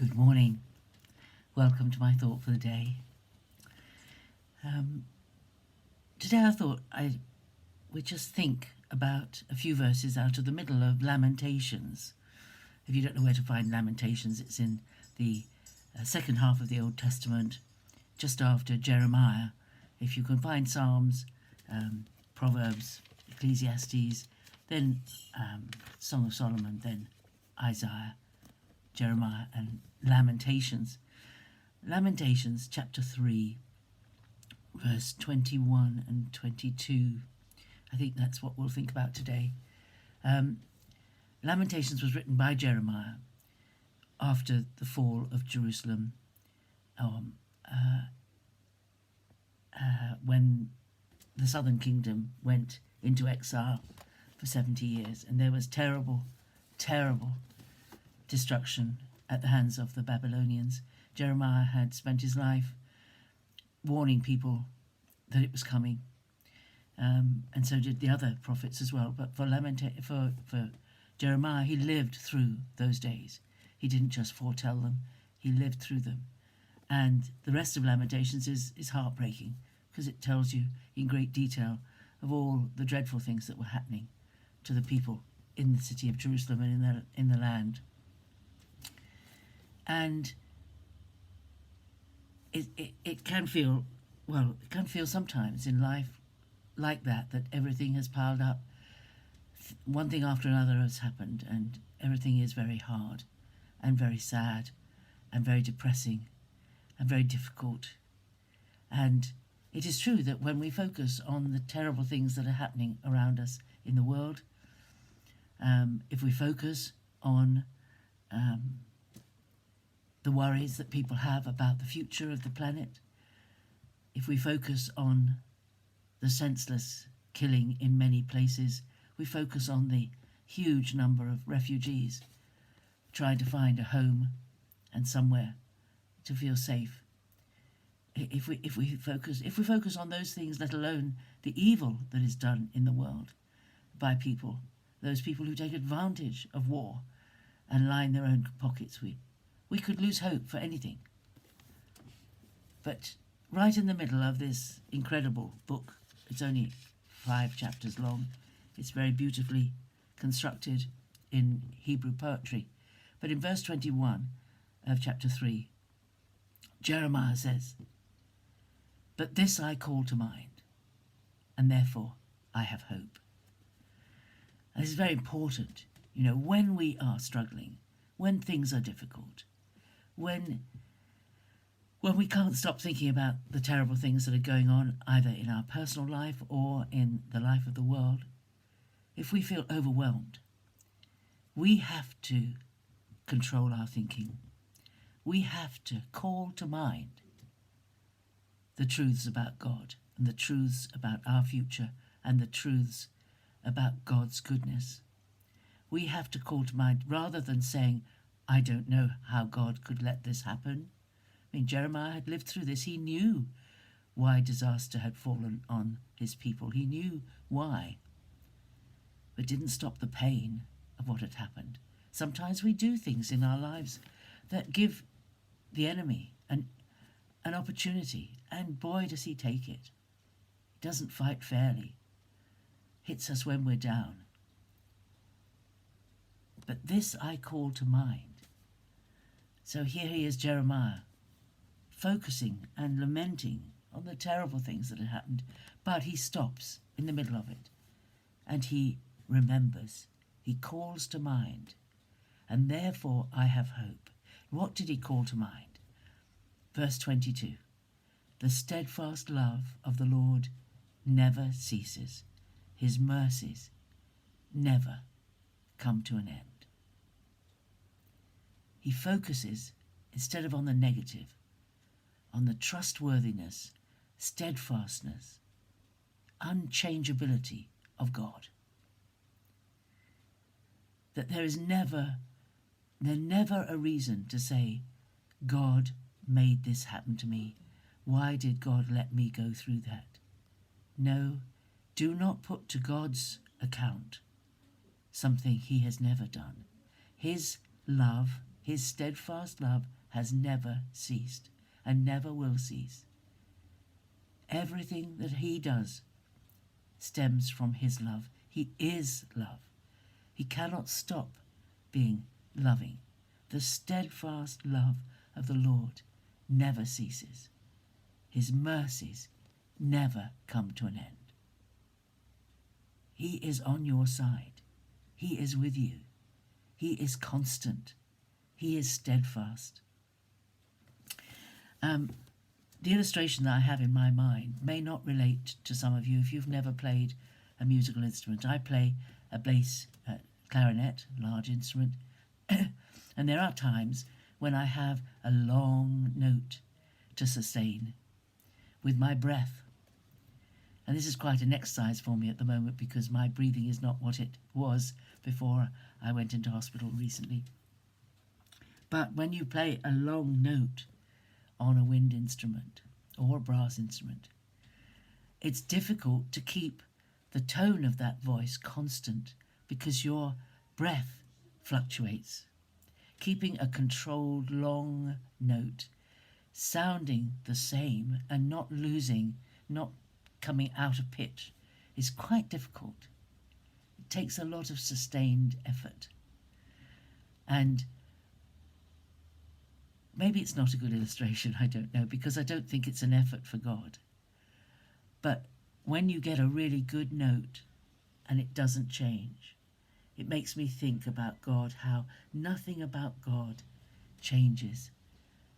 Good morning. Welcome to my thought for the day. Today I thought I would just think about a few verses out of the middle of Lamentations. If you don't know where to find Lamentations, it's in the second half of the Old Testament, just after Jeremiah. If you can find Psalms, Proverbs, Ecclesiastes, then Song of Solomon, then Isaiah, Jeremiah, and Lamentations. Lamentations chapter 3, verse 21 and 22. I think that's what we'll think about today. Lamentations was written by Jeremiah after the fall of Jerusalem, when the southern kingdom went into exile for 70 years, and there was terrible destruction at the hands of the Babylonians. Jeremiah had spent his life warning people that it was coming, and so did the other prophets as well. But for Jeremiah, he lived through those days. He didn't just foretell them, he lived through them. And the rest of Lamentations is heartbreaking, because it tells you in great detail of all the dreadful things that were happening to the people in the city of Jerusalem and in the land. And it can feel sometimes in life like that everything has piled up. One thing after another has happened, and everything is very hard and very sad and very depressing and very difficult. And it is true that when we focus on the terrible things that are happening around us in the world, if we focus on the worries that people have about the future of the planet, if we focus on the senseless killing in many places, we focus on the huge number of refugees trying to find a home and somewhere to feel safe. If we focus on those things, let alone the evil that is done in the world by people, those people who take advantage of war and line their own pockets, we could lose hope for anything. But right in the middle of this incredible book, it's only 5 chapters long, it's very beautifully constructed in Hebrew poetry. But in verse 21 of chapter 3, Jeremiah says, "But this I call to mind, and therefore I have hope." And this is very important. When we are struggling, when things are difficult, when we can't stop thinking about the terrible things that are going on either in our personal life or in the life of the world, if we feel overwhelmed, we have to control our thinking. We have to call to mind the truths about God and the truths about our future and the truths about God's goodness. We have to call to mind, rather than saying, "I don't know how God could let this happen." Jeremiah had lived through this. He knew why disaster had fallen on his people. He knew why, but didn't stop the pain of what had happened. Sometimes we do things in our lives that give the enemy an opportunity, and boy, does he take it. He doesn't fight fairly. Hits us when we're down. But this I call to mind. So here he is, Jeremiah, focusing and lamenting on the terrible things that had happened, but he stops in the middle of it, and he remembers. He calls to mind, and therefore I have hope. What did he call to mind? Verse 22, "The steadfast love of the Lord never ceases. His mercies never come to an end." He focuses, instead of on the negative, on the trustworthiness, steadfastness, unchangeability of God. That there is never a reason to say, "God made this happen to me. Why did God let me go through that?" No, do not put to God's account something he has never done. His love His steadfast love has never ceased and never will cease. Everything that he does stems from his love. He is love. He cannot stop being loving. The steadfast love of the Lord never ceases. His mercies never come to an end. He is on your side. He is with you. He is constant. He is steadfast. The illustration that I have in my mind may not relate to some of you if you've never played a musical instrument. I play a bass clarinet, large instrument, and there are times when I have a long note to sustain with my breath. And this is quite an exercise for me at the moment because my breathing is not what it was before I went into hospital recently. But when you play a long note on a wind instrument or a brass instrument, it's difficult to keep the tone of that voice constant because your breath fluctuates. Keeping a controlled long note sounding the same and not coming out of pitch is quite difficult. It takes a lot of sustained effort. And maybe it's not a good illustration, I don't know, because I don't think it's an effort for God. But when you get a really good note and it doesn't change, it makes me think about God, how nothing about God changes.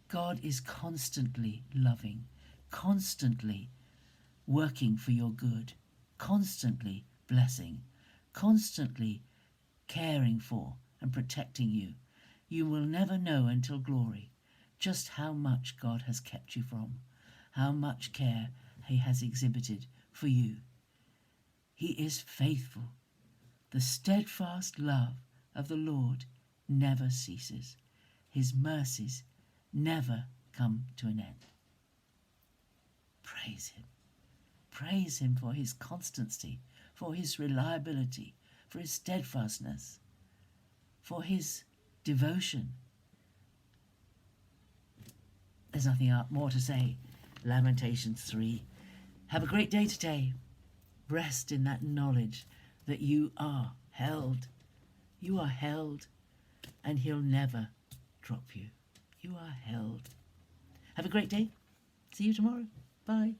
God is constantly loving, constantly working for your good, constantly blessing, constantly caring for and protecting you. You will never know until glory just how much God has kept you from, how much care he has exhibited for you. He is faithful. The steadfast love of the Lord never ceases. His mercies never come to an end. Praise him. Praise him for his constancy, for his reliability, for his steadfastness, for his devotion. There's nothing more to say. Lamentations 3. Have a great day today. Rest in that knowledge that you are held. You are held, and he'll never drop you. You are held. Have a great day. See you tomorrow. Bye.